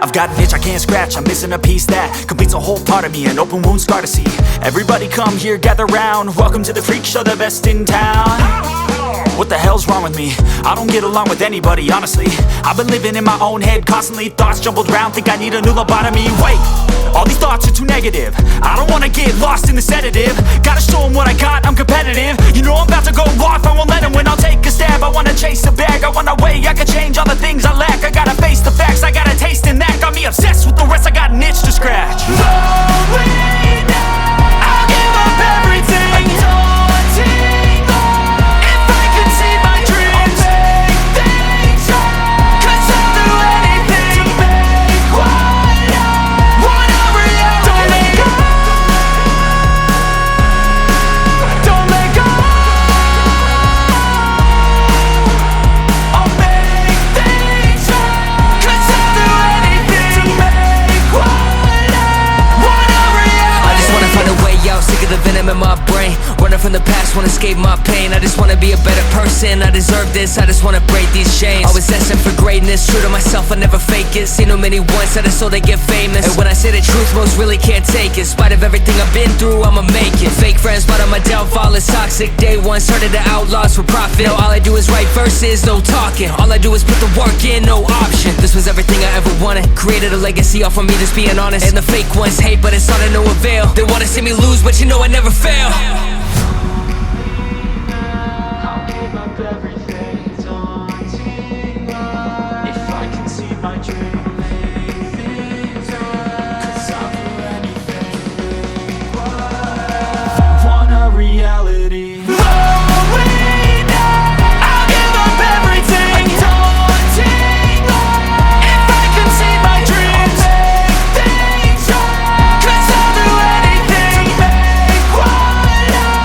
I've got an itch I can't scratch, I'm missing a piece that completes a whole part of me, an open wound scar to see. Everybody come here, gather round, welcome to the freak show, the best in town. What the hell's wrong with me? I don't get along with anybody, honestly. I've been living in my own head constantly, thoughts jumbled round, think I need a new lobotomy. Wait, all these thoughts are too negative, I don't wanna get lost in the sedative. Gotta show them what I got, I'm competitive. You know I'm about to go off, I won't let them win, I'll take a stab. I wanna chase a bag, I wanna weigh, I can change all the things I lack. I gotta face the facts, I got a taste in that. Got me obsessed with the rest, I got an itch to scratch. Lonely now, I'll give up everything. Daunting love, if I could see my dreams, I'll make things right. 'Cause I'll do anything to make what I want a reality. Don't let go, don't let go. I'll make things right. 'Cause I'll do anything to make what I want a reality. I just wanna find a way out, sick of the venom in my brain. Running from the past, wanna escape my pain. I just wanna be a better person, I deserve this. I just wanna break these chains. Always destined for greatness, true to myself, I never fake it. Seen too many once that I so they get famous. And when I say the truth, most really can't take it. In spite of everything I've been through, I'ma make it. Fake friends, but on my downfall is toxic. Day one, started the outlaws for profit. Now all I do is write verses, no talking. All I do is put the work in, no option. This was everything I ever wanted. Created a legacy off of me, just being honest. And the fake ones hate, but it's all to no avail. They wanna see me lose, but you know I never fail. I'll give up everything, daunting love. If I can see my dream, make things right. 'Cause I'll do anything to make what I want a reality. Lonely now, I'll give up everything. Daunting love, if I can see my dreams, I'll make things right. 'Cause I'll do anything to make what I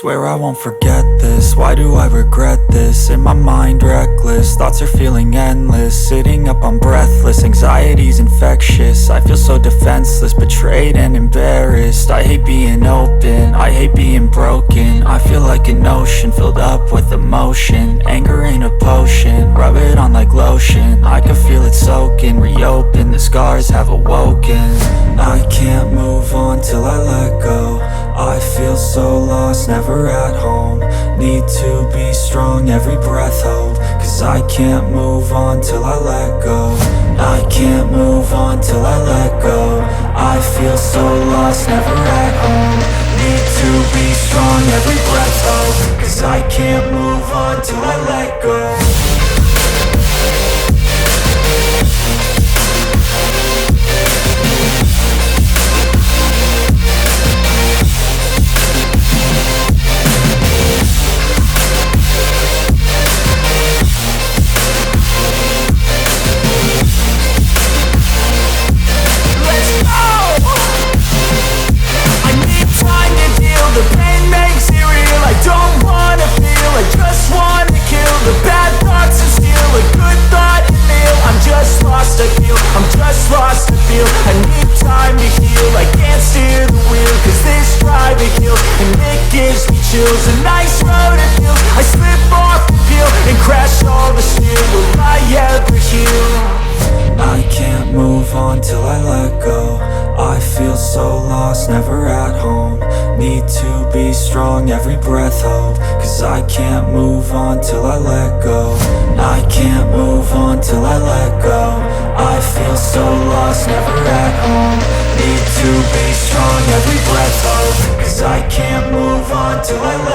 Swear I won't forget this, why do I regret this? In my mind reckless, thoughts are feeling endless. Sitting up I'm breathless, anxiety's infectious. I feel so defenseless, betrayed and embarrassed. I hate being open, I hate being broken. I feel like an ocean filled up with emotion. Anger ain't a potion, rub it on like lotion. I can feel it soaking, reopen, the scars have awoken. I can't move on till I let go. I feel so lost, never at home. Need to be strong, every breath hold. Cause I can't move on till I let go. I can't move on till I let go. I feel so lost, never at home. Need to be strong, every breath hold. Cause I can't move on till I let go. The pain makes it real, I don't wanna feel, I just wanna kill the bad thoughts and steal a good thought and meal. I'm just lost, I feel, I'm just lost, I feel. I need time to heal, I can't steer the wheel. Cause this drive it kills, and it gives me chills. A nice road it feels, I slip off the peel and crash all the steel. Will I ever heal? I can't move on till I let go. I feel so lost, never at home. Need to be strong, every breath hold. Cause I can't move on till I let go. I can't move on till I let go. I feel so lost, never at home. Need to be strong, every breath hold. Cause I can't move on till I let go.